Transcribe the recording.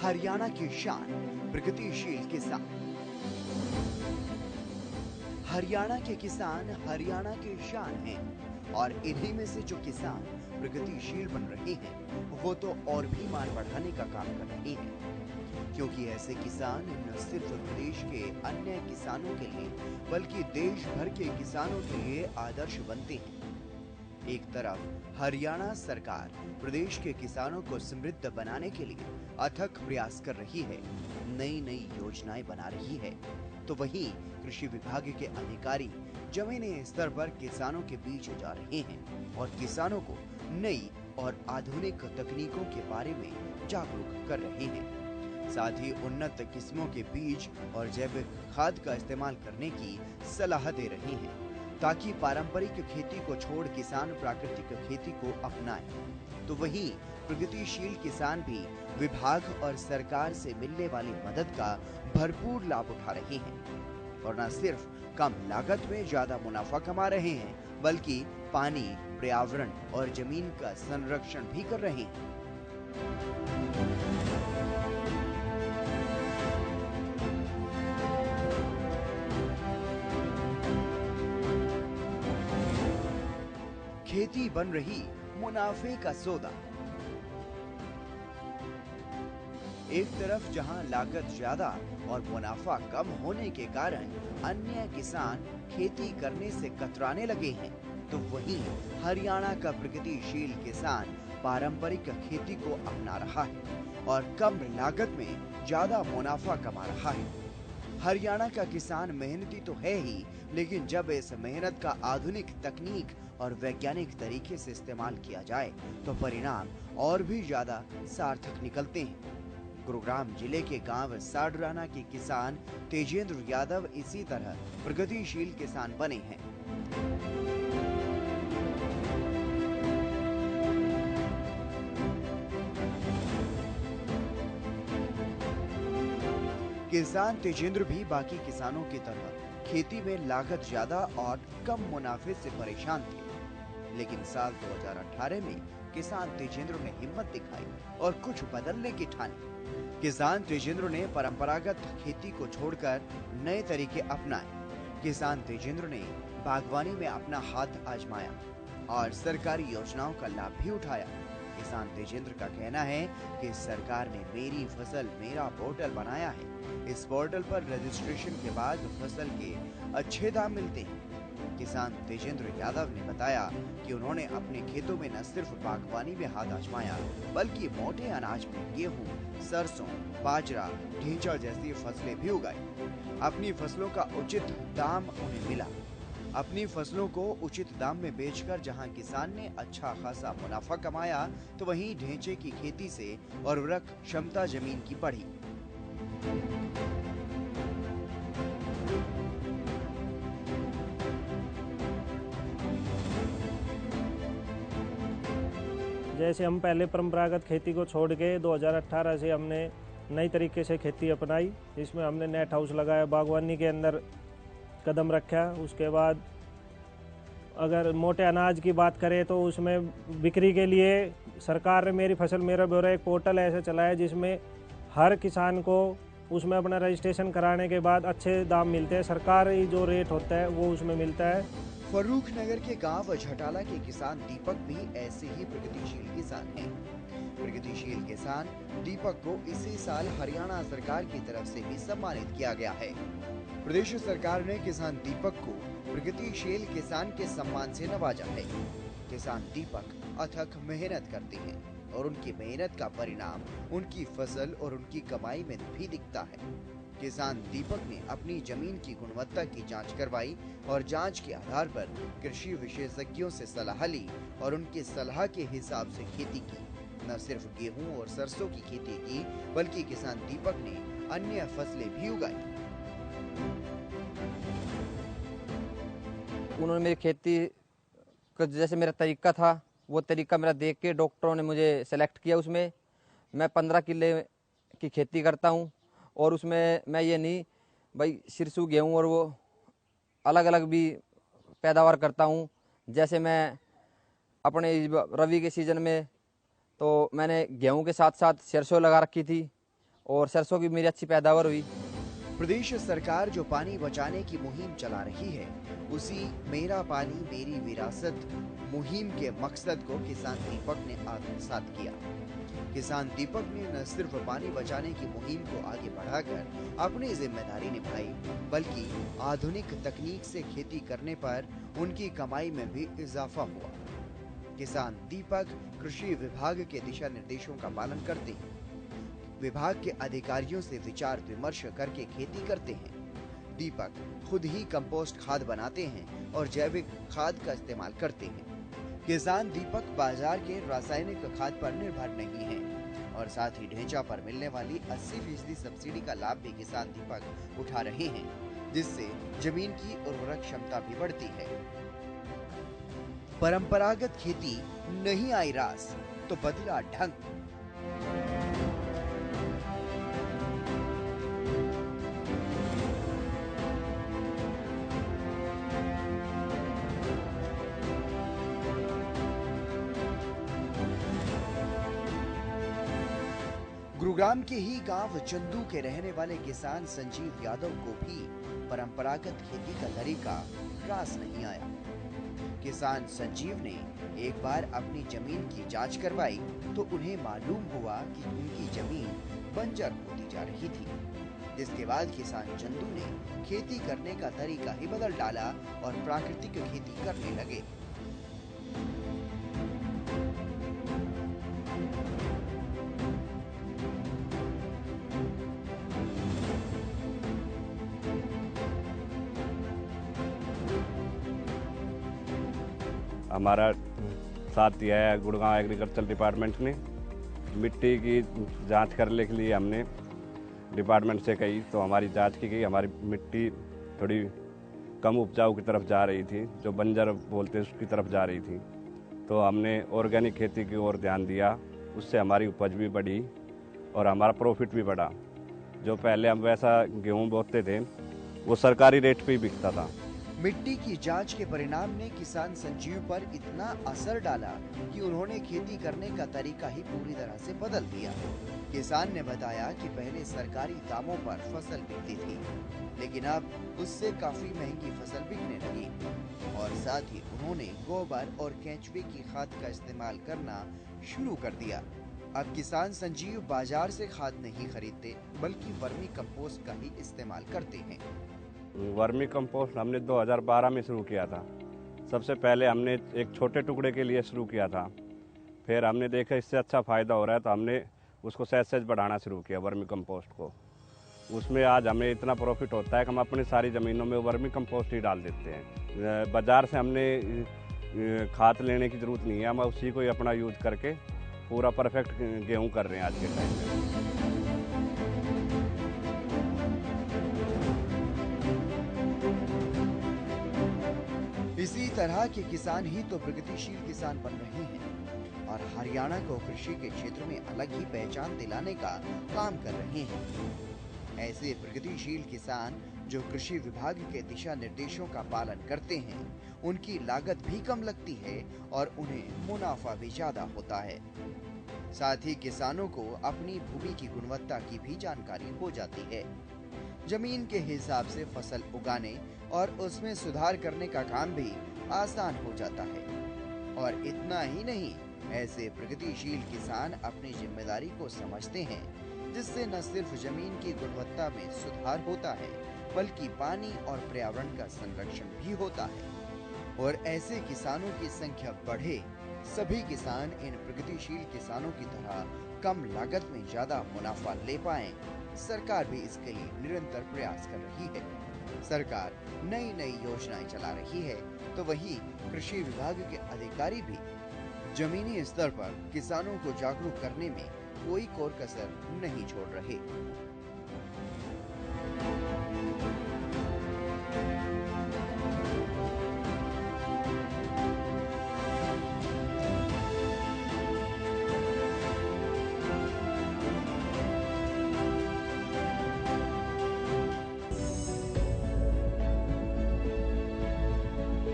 हरियाणा की शान प्रगतिशील किसान। हरियाणा के किसान हरियाणा की शान हैं और इन्हीं में से जो किसान प्रगतिशील बन रहे हैं वो तो और भी मान बढ़ाने का काम कर रहे हैं, क्योंकि ऐसे किसान न सिर्फ प्रदेश के अन्य किसानों के लिए बल्कि देश भर के किसानों के लिए आदर्श बनते हैं। एक तरफ हरियाणा सरकार प्रदेश के किसानों को समृद्ध बनाने के लिए अथक प्रयास कर रही है, नई नई योजनाएं बना रही है, तो वहीं कृषि विभाग के अधिकारी जमीनी स्तर पर किसानों के बीच जा रहे हैं और किसानों को नई और आधुनिक तकनीकों के बारे में जागरूक कर रहे हैं। साथ ही उन्नत किस्मों के बीज और जैविक खाद का इस्तेमाल करने की सलाह दे रहे हैं, ताकि पारंपरिक खेती को छोड़ किसान प्राकृतिक खेती को अपनाएं। तो वहीं प्रगतिशील किसान भी विभाग और सरकार से मिलने वाली मदद का भरपूर लाभ उठा रहे हैं और न सिर्फ कम लागत में ज्यादा मुनाफा कमा रहे हैं, बल्कि पानी, पर्यावरण और जमीन का संरक्षण भी कर रहे हैं। खेती बन रही मुनाफे का सौदा। एक तरफ जहां लागत ज्यादा और मुनाफा कम होने के कारण अन्य किसान खेती करने से कतराने लगे हैं, तो वहीं हरियाणा का प्रगतिशील किसान पारंपरिक खेती को अपना रहा है और कम लागत में ज्यादा मुनाफा कमा रहा है। हरियाणा का किसान मेहनती तो है ही, लेकिन जब इस मेहनत का आधुनिक तकनीक और वैज्ञानिक तरीके से इस्तेमाल किया जाए तो परिणाम और भी ज्यादा सार्थक निकलते हैं। गुरुग्राम जिले के गांव साडराना के किसान तेजेंद्र यादव इसी तरह प्रगतिशील किसान बने हैं। किसान तेजेंद्र भी बाकी किसानों की तरह खेती में लागत ज्यादा और कम मुनाफे से परेशान थे, लेकिन साल 2018 में किसान तेजेंद्र ने हिम्मत दिखाई और कुछ बदलने की ठानी। किसान तेजेंद्र ने परंपरागत खेती को छोड़कर नए तरीके अपनाए। किसान तेजेंद्र ने बागवानी में अपना हाथ आजमाया और सरकारी योजनाओं का लाभ भी उठाया। किसान तेजेंद्र का कहना है कि सरकार ने मेरी फसल मेरा पोर्टल बनाया है। इस पोर्टल पर रजिस्ट्रेशन के बाद फसल के अच्छे दाम मिलते हैं। किसान तेजेंद्र यादव ने बताया कि उन्होंने अपने खेतों में न सिर्फ बागवानी में हाथ आजमाया, बल्कि मोटे अनाज में गेहूं, सरसों, बाजरा, ढींचा जैसी फसलें भी उगाई। अपनी फसलों का उचित दाम उन्हें मिला। अपनी फसलों को उचित दाम में बेचकर जहां किसान ने अच्छा खासा मुनाफा कमाया, तो वहीं ढेंचे की खेती से उर्वरक क्षमता जमीन की बढ़ी। जैसे हम पहले परंपरागत खेती को छोड़ के 2018 से हमने नई तरीके से खेती अपनाई। इसमें हमने नेट हाउस लगाया, बागवानी के अंदर कदम रखा। उसके बाद अगर मोटे अनाज की बात करें तो उसमें बिक्री के लिए सरकार ने मेरी फसल मेरा ब्यौरा एक पोर्टल ऐसे चलाया जिसमें हर किसान को उसमें अपना रजिस्ट्रेशन कराने के बाद अच्छे दाम मिलते हैं। सरकारी जो रेट होता है वो उसमें मिलता है। फर्रुख नगर के गांव झटाला के किसान दीपक भी ऐसे ही प्रगतिशील किसान हैं। प्रगतिशील किसान दीपक को इसी साल हरियाणा सरकार की तरफ से भी सम्मानित किया गया है। प्रदेश सरकार ने किसान दीपक को प्रगतिशील किसान के सम्मान से नवाजा है। किसान दीपक अथक मेहनत करते हैं और उनकी मेहनत का परिणाम उनकी फसल और उनकी कमाई में भी दिखता है। किसान दीपक ने अपनी जमीन की गुणवत्ता की जांच करवाई और जांच के आधार पर कृषि विशेषज्ञों से सलाह ली और उनकी सलाह के हिसाब से खेती की। न सिर्फ गेहूं और सरसों की खेती की, बल्कि किसान दीपक ने अन्य फसलें भी उगाई। उन्होंने मेरी खेती का जैसे मेरा तरीका था वो तरीका मेरा देख के डॉक्टरों ने मुझे सेलेक्ट किया। उसमें मैं 15 किले की खेती करता हूँ और उसमें मैं ये नहीं भाई सिरसू गेहूँ और वो अलग अलग भी पैदावार करता हूँ। जैसे मैं अपने रवि के सीज़न में तो मैंने गेहूं के साथ साथ सरसों लगा रखी थी और सरसों की मेरी अच्छी पैदावार हुई। प्रदेश सरकार जो पानी बचाने की मुहिम चला रही है, उसी मेरा पानी मेरी विरासत मुहिम के मकसद को किसान दीपक ने आत्मसात किया। किसान दीपक ने न सिर्फ पानी बचाने की मुहिम को आगे बढ़ाकर अपनी जिम्मेदारी निभाई, बल्कि आधुनिक तकनीक से खेती करने पर उनकी कमाई में भी इजाफा हुआ। किसान दीपक कृषि विभाग के दिशा निर्देशों का पालन करते हैं, विभाग के अधिकारियों से विचार विमर्श करके खेती करते हैं। दीपक खुद ही कंपोस्ट खाद बनाते हैं और जैविक खाद का इस्तेमाल करते हैं। किसान दीपक बाजार के रासायनिक खाद पर निर्भर नहीं है और साथ ही ढेंचा पर मिलने वाली 80% सब्सिडी का लाभ भी किसान दीपक उठा रहे हैं, जिससे जमीन की उर्वरक क्षमता भी बढ़ती है। परंपरागत खेती नहीं आई रास तो बदला ढंग। गुरुग्राम के ही गांव चंदू के रहने वाले किसान संजीव यादव को भी परंपरागत खेती का तरीका रास नहीं आया। किसान संजीव ने एक बार अपनी जमीन की जांच करवाई तो उन्हें मालूम हुआ कि उनकी जमीन बंजर होती जा रही थी, जिसके बाद किसान चंदू ने खेती करने का तरीका ही बदल डाला और प्राकृतिक खेती करने लगे। हमारा साथ दिया है गुड़गांव एग्रीकल्चर डिपार्टमेंट ने। मिट्टी की जांच करने के लिए हमने डिपार्टमेंट से कही तो हमारी जांच की गई। हमारी मिट्टी थोड़ी कम उपजाऊ की तरफ जा रही थी, जो बंजर बोलते हैं उसकी तरफ जा रही थी। तो हमने ऑर्गेनिक खेती की ओर ध्यान दिया, उससे हमारी उपज भी बढ़ी और हमारा प्रॉफिट भी बढ़ा। जो पहले हम वैसा गेहूँ बोते थे वो सरकारी रेट पे ही बिकता था। मिट्टी की जांच के परिणाम ने किसान संजीव पर इतना असर डाला कि उन्होंने खेती करने का तरीका ही पूरी तरह से बदल दिया। किसान ने बताया कि पहले सरकारी दामों पर फसल बिकती थी, लेकिन अब उससे काफी महंगी फसल बिकने लगी और साथ ही उन्होंने गोबर और केंचुए की खाद का इस्तेमाल करना शुरू कर दिया। अब किसान संजीव बाजार से खाद नहीं खरीदते, बल्कि वर्मी कंपोस्ट का ही इस्तेमाल करते हैं। वर्मी कंपोस्ट हमने 2012 में शुरू किया था। सबसे पहले हमने एक छोटे टुकड़े के लिए शुरू किया था, फिर हमने देखा इससे अच्छा फ़ायदा हो रहा है तो हमने उसको सहज बढ़ाना शुरू किया वर्मी कंपोस्ट को। उसमें आज हमें इतना प्रॉफिट होता है कि हम अपनी सारी ज़मीनों में वर्मी कंपोस्ट ही डाल देते हैं। बाज़ार से हमने खाद लेने की ज़रूरत नहीं है, हम उसी को ही अपना यूज करके पूरा परफेक्ट गेहूँ कर रहे हैं आज के टाइम में। इसी तरह के किसान ही तो प्रगतिशील किसान बन रहे हैं और हरियाणा को कृषि के क्षेत्र में अलग ही पहचान दिलाने का काम कर रहे हैं। ऐसे प्रगतिशील किसान जो कृषि विभाग के दिशा निर्देशों का पालन करते हैं, उनकी लागत भी कम लगती है और उन्हें मुनाफा भी ज्यादा होता है। साथ ही किसानों को अपनी भूमि की गुणवत्ता की भी जानकारी हो जाती है। जमीन के हिसाब से फसल उगाने और उसमें सुधार करने का काम भी आसान हो जाता है। और इतना ही नहीं, ऐसे प्रगतिशील किसान अपनी जिम्मेदारी को समझते हैं, जिससे न सिर्फ जमीन की गुणवत्ता में सुधार होता है, बल्कि पानी और पर्यावरण का संरक्षण भी होता है। और ऐसे किसानों की संख्या बढ़े, सभी किसान इन प्रगतिशील किसानों की तरह कम लागत में ज्यादा मुनाफा ले पाएं। सरकार भी इसके लिए निरंतर प्रयास कर रही है। सरकार नई नई योजनाएं चला रही है, तो वहीं कृषि विभाग के अधिकारी भी जमीनी स्तर पर किसानों को जागरूक करने में कोई कोर कसर नहीं छोड़ रहे।